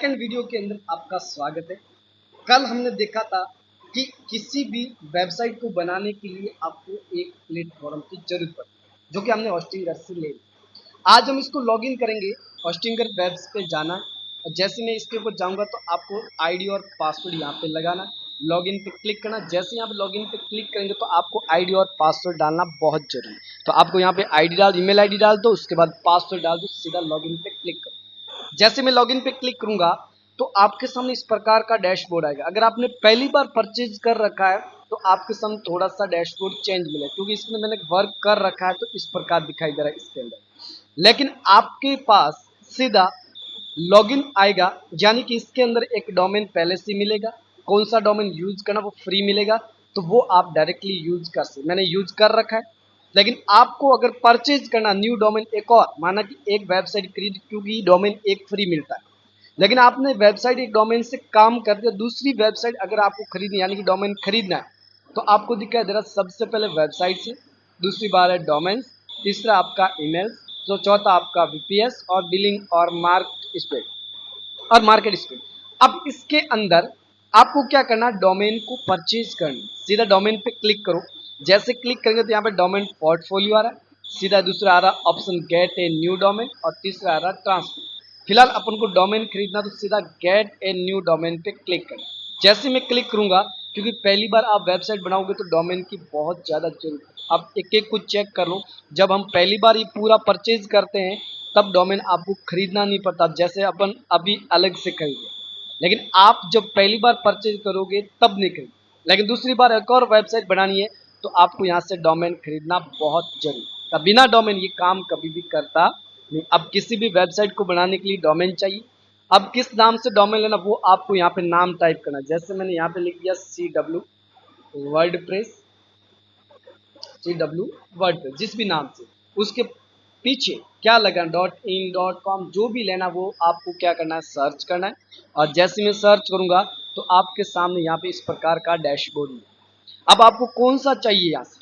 Second video के अंदर आपका स्वागत है। कल हमने देखा था कि किसी भी वेबसाइट को बनाने के लिए आपको एक प्लेटफॉर्म की जरूरत पड़ती है, जो कि हमने होस्टिंगर से ले ली। आज हम इसको लॉगिन करेंगे। होस्टिंगर वेब्स पे जाना और जैसे मैं इसके ऊपर जाऊंगा तो आपको आईडी और पासवर्ड यहाँ पे लगाना, लॉगिन पे क्लिक करना। जैसे यहाँ पे लॉगिन पे क्लिक करेंगे तो आपको आईडी और पासवर्ड डालना बहुत जरूरी है। तो आपको यहाँ पे आईडी डाल, ईमेल आईडी डाल दो, उसके बाद पासवर्ड डाल दो, सीधा लॉगिन पे क्लिक करो। जैसे मैं लॉगिन पे क्लिक करूंगा तो आपके सामने इस प्रकार का डैशबोर्ड आएगा। अगर आपने पहली बार परचेज कर रखा है तो आपके सामने थोड़ा सा डैशबोर्ड चेंज मिलेगा, क्योंकि इसमें मैंने वर्क कर रखा है तो इस प्रकार दिखाई दे रहा है इसके अंदर। लेकिन आपके पास सीधा लॉगिन आएगा, यानी कि इसके अंदर एक डोमेन पहले से मिलेगा। कौन सा डोमेन यूज करना, वो फ्री मिलेगा, तो वो आप डायरेक्टली यूज कर सकते। मैंने यूज कर रखा है। लेकिन आपको अगर परचेज करना न्यू डोमेन, एक और माना कि एक वेबसाइट खरीद, क्योंकि डोमेन एक फ्री मिलता है, लेकिन आपने वेबसाइट एक डोमेन से काम कर दिया, दूसरी वेबसाइट अगर आपको खरीदनी यानी कि डोमेन खरीदना है तो आपको दिखाई दे रहा है सबसे पहले वेबसाइट से, दूसरी बार है डोमेन, तीसरा आपका ईमेल, जो चौथा आपका वीपीएस और बिलिंग और मार्केट स्पेस। अब इसके अंदर आपको क्या करना, डोमेन को परचेज करना। सीधा डोमेन पे क्लिक करो। जैसे क्लिक करेंगे तो यहाँ पे डोमेन पोर्टफोलियो आ रहा है, सीधा दूसरा आ रहा option get a new domain और तीसरा आ रहा ट्रांसफर। फिलहाल अपन को डोमेन खरीदना तो सीधा गेट ए न्यू डोमेन पे क्लिक करना। जैसे मैं क्लिक करूंगा, क्योंकि पहली बार आप वेबसाइट बनाओगे तो डोमेन की बहुत ज़्यादा जरूरत है। अब एक एक को चेक कर लो। जब हम पहली बार ये पूरा परचेज करते हैं तब डोमेन आपको खरीदना नहीं पड़ता, जैसे अपन अभी अलग से खरीदे। लेकिन आप जब पहली बार परचेज करोगे तब नहीं खरीद, लेकिन दूसरी बार एक और वेबसाइट बनानी है तो आपको यहाँ से डोमेन खरीदना बहुत जरूरी है। बिना डोमेन ये काम कभी भी करता नहीं। अब किसी भी वेबसाइट को बनाने के लिए डोमेन चाहिए। अब किस नाम से डोमेन लेना, वो आपको यहाँ पे नाम टाइप करना। जैसे मैंने यहाँ पे लिख दिया CW वर्डप्रेस, CW वर्डप्रेस, जिस भी नाम से, उसके पीछे क्या लगा .in.com, जो भी लेना वो आपको क्या करना है, सर्च करना है। और जैसे मैं सर्च करूंगा तो आपके सामने यहाँ पे इस प्रकार का डैशबोर्ड है। अब आपको कौन सा चाहिए, यहाँ से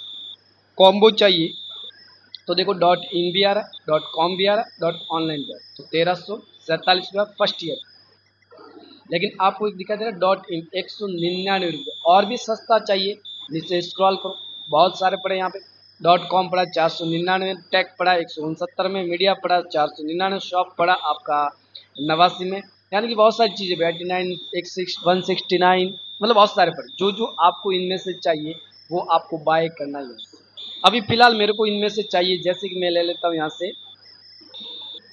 कॉम्बो चाहिए तो देखो .in भी आ रहा है, .com भी आ रहा है, .online भी आ रहा है। तो 1347 फर्स्ट ईयर। लेकिन आपको एक दिखा दे रहा है .in 199 रुपये। और भी सस्ता चाहिए, नीचे स्क्रॉल करो, बहुत सारे पड़े यहाँ पे। .com पड़ा 499, टेक पड़ा 169 में, मीडिया पड़ा 499, शॉप पड़ा आपका 89 में, यानी कि बहुत सारी चीज़ें 89, 169, मतलब बहुत सारे पड़े। जो जो आपको इनमें से चाहिए वो आपको बाय करना ही है। अभी फिलहाल मेरे को इनमें से चाहिए, जैसे कि मैं ले लेता हूँ यहाँ से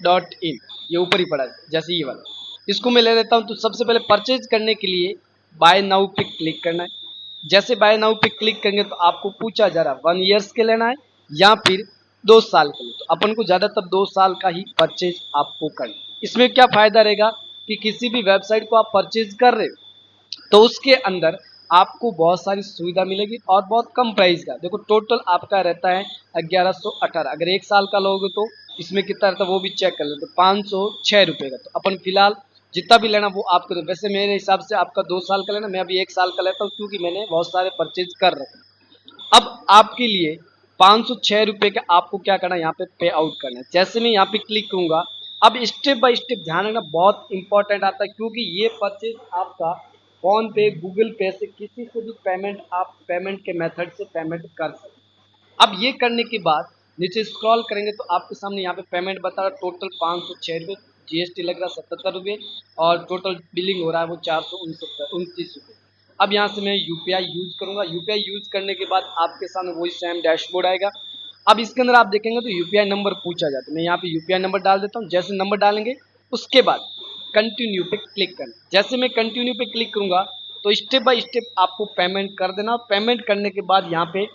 .in, ये ऊपर ही पड़ा है, जैसे ये वाला, इसको मैं ले लेता हूँ। तो सबसे पहले परचेज करने के लिए बाय नाउ पे क्लिक करना है। जैसे बाय नाउ पे क्लिक करेंगे तो आपको पूछा जा रहा है 1 ईयर्स के लेना है या फिर 2 साल के लिए। तो अपन को ज़्यादातर 2 साल का ही परचेज आपको करना है। इसमें क्या फ़ायदा रहेगा कि किसी भी वेबसाइट को आप परचेज कर रहे हो तो उसके अंदर आपको बहुत सारी सुविधा मिलेगी और बहुत कम प्राइस का। देखो टोटल आपका रहता है 1118। अगर 1 साल का लोगे तो इसमें कितना रहता है वो भी चेक कर लेते, तो 506 रुपये का। तो अपन फिलहाल जितना भी लेना वो आपको दो। वैसे मेरे हिसाब से आपका 2 साल का लेना, मैं अभी 1 साल का लेता हूँ क्योंकि मैंने बहुत सारे परचेज कर रखे। अब आपके लिए 506 रुपये का आपको क्या करना है, यहाँ पे पे आउट करना है। जैसे मैं यहाँ पे क्लिक करूंगा, अब स्टेप बाय स्टेप ध्यान रखना, बहुत इंपॉर्टेंट आता है, क्योंकि ये परचेज आपका फोन पे, गूगल पे से, किसी से भी पेमेंट, आप पेमेंट के मेथड से पेमेंट कर सकते। अब ये करने के बाद नीचे स्क्रॉल करेंगे तो आपके सामने यहाँ पे पेमेंट बता रहा है टोटल 506 रुपये, जीएसटी लग रहा है 77 रुपये और टोटल बिलिंग हो रहा है वो 429 रुपये। अब यहाँ से मैं यूपीआई यूज करूंगा। यूपीआई यूज करने के बाद आपके सामने वही सेम डैशबोर्ड आएगा। अब इसके अंदर आप देखेंगे तो यूपीआई नंबर पूछा जाता है। मैं यहाँ पे यूपीआई नंबर डाल देता हूँ। जैसे नंबर डालेंगे उसके बाद कंटिन्यू पे क्लिक करना। जैसे मैं कंटिन्यू पे क्लिक करूंगा तो स्टेप बाय स्टेप आपको पेमेंट कर देना। पेमेंट करने के बाद यहाँ पे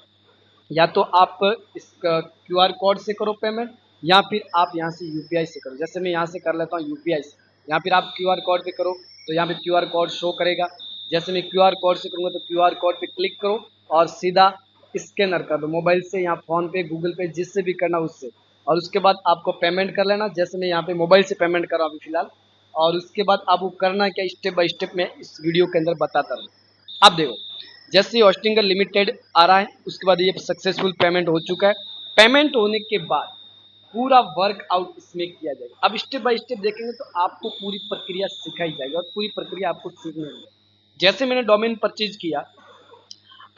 या तो आप इस क्यूआर कोड से करो पेमेंट या फिर आप यहाँ से यूपीआई से करो। जैसे मैं यहाँ से कर लेता हूँ यूपीआई से, या फिर आप क्यूआर कोड पे करो तो यहाँ पे क्यूआर कोड शो करेगा। जैसे मैं क्यूआर कोड से करूँगा तो क्यूआर कोड पे क्लिक करो और सीधा स्कैनर कर दो मोबाइल से या फ़ोन पे, गूगल पे, जिससे भी करना उससे, और उसके बाद आपको पेमेंट कर लेना। जैसे मैं यहाँ पे मोबाइल से पेमेंट कर रहा हूँ अभी फिलहाल, और उसके बाद आपको करना क्या, स्टेप बाय स्टेप मैं इस वीडियो के अंदर बताता रहूँ। अब देखो, जैसे होस्टिंगर लिमिटेड आ रहा है उसके बाद ये सक्सेसफुल पेमेंट हो चुका है। पेमेंट होने के बाद पूरा वर्कआउट इसमें किया जाएगा। अब स्टेप बाय स्टेप देखेंगे तो आपको पूरी प्रक्रिया सिखाई जाएगी और पूरी प्रक्रिया आपको सीखने मिलेगी। जैसे मैंने डोमेन परचेज किया,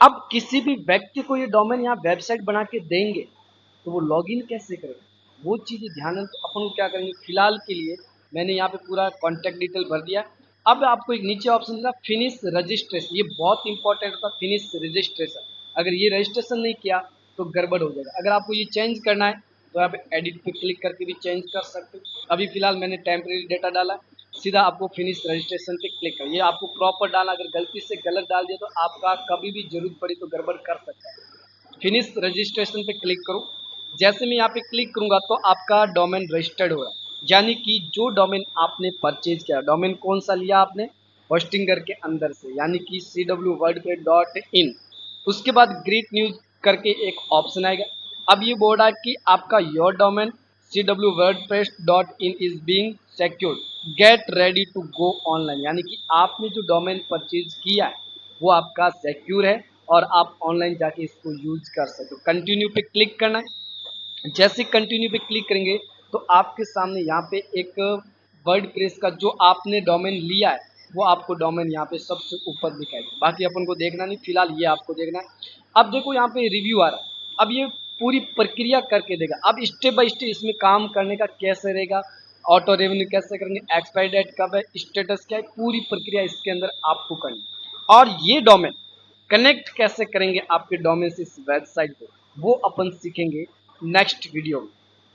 अब किसी भी व्यक्ति को ये डोमेन यहाँ वेबसाइट बना के देंगे तो वो लॉगिन कैसे करेगा, वो चीज़ें ध्यान में, तो अपन को क्या करेंगे, फिलहाल के लिए मैंने यहाँ पे पूरा कॉन्टैक्ट डिटेल भर दिया। अब आपको एक नीचे ऑप्शन दिखा फिनिश रजिस्ट्रेशन, ये बहुत इंपॉर्टेंट होता है, फिनिश रजिस्ट्रेशन। अगर ये रजिस्ट्रेशन नहीं किया तो गड़बड़ हो जाएगा। अगर आपको ये चेंज करना है तो आप एडिट पे क्लिक करके भी चेंज कर सकते हो। अभी फिलहाल मैंने टेम्परेरी डेटा डाला, सीधा आपको फिनिश रजिस्ट्रेशन पे क्लिक करें। ये आपको प्रॉपर डालना, अगर गलती से गलत डाल दिया तो आपका कभी भी जरूरत पड़ी तो गड़बड़ कर सकता है। फिनिश रजिस्ट्रेशन पे क्लिक करो। जैसे मैं यहाँ पे क्लिक करूंगा तो आपका डोमेन रजिस्टर्ड हो रहा है, यानी कि जो डोमेन आपने परचेज किया, डोमेन कौन सा लिया आपने, होस्टिंगर के अंदर से, यानी कि cwwordpress.in। उसके बाद ग्रेट न्यूज करके एक ऑप्शन आएगा। अब ये बोल रहा है कि आपका your domain cwwordpress.in is being secured, get ready to go online, यानी कि आपने जो डोमेन परचेज किया है वो आपका सिक्योर है और आप ऑनलाइन जाके इसको यूज कर सकते हो। कंटिन्यू पे क्लिक करना है। जैसे कंटिन्यू पे क्लिक करेंगे तो आपके सामने यहाँ पे एक वर्डप्रेस का जो आपने डोमेन लिया है वो आपको डोमेन यहाँ पे सबसे ऊपर दिखाएगा। बाकी अपन को देखना नहीं, फिलहाल ये आपको देखना है। अब देखो यहाँ पे रिव्यू आ रहा है, अब ये पूरी प्रक्रिया करके देगा। अब स्टेप बाय स्टेप इसमें काम करने का कैसे रहेगा, ऑटो रेवेन्यू कैसे करेंगे, एक्सपायरी डेट कब है, स्टेटस क्या है, पूरी प्रक्रिया इसके अंदर आपको करनी। और ये डोमेन कनेक्ट कैसे करेंगे आपके डोमेन से इस वेबसाइट को, वो अपन सीखेंगे नेक्स्ट वीडियो में।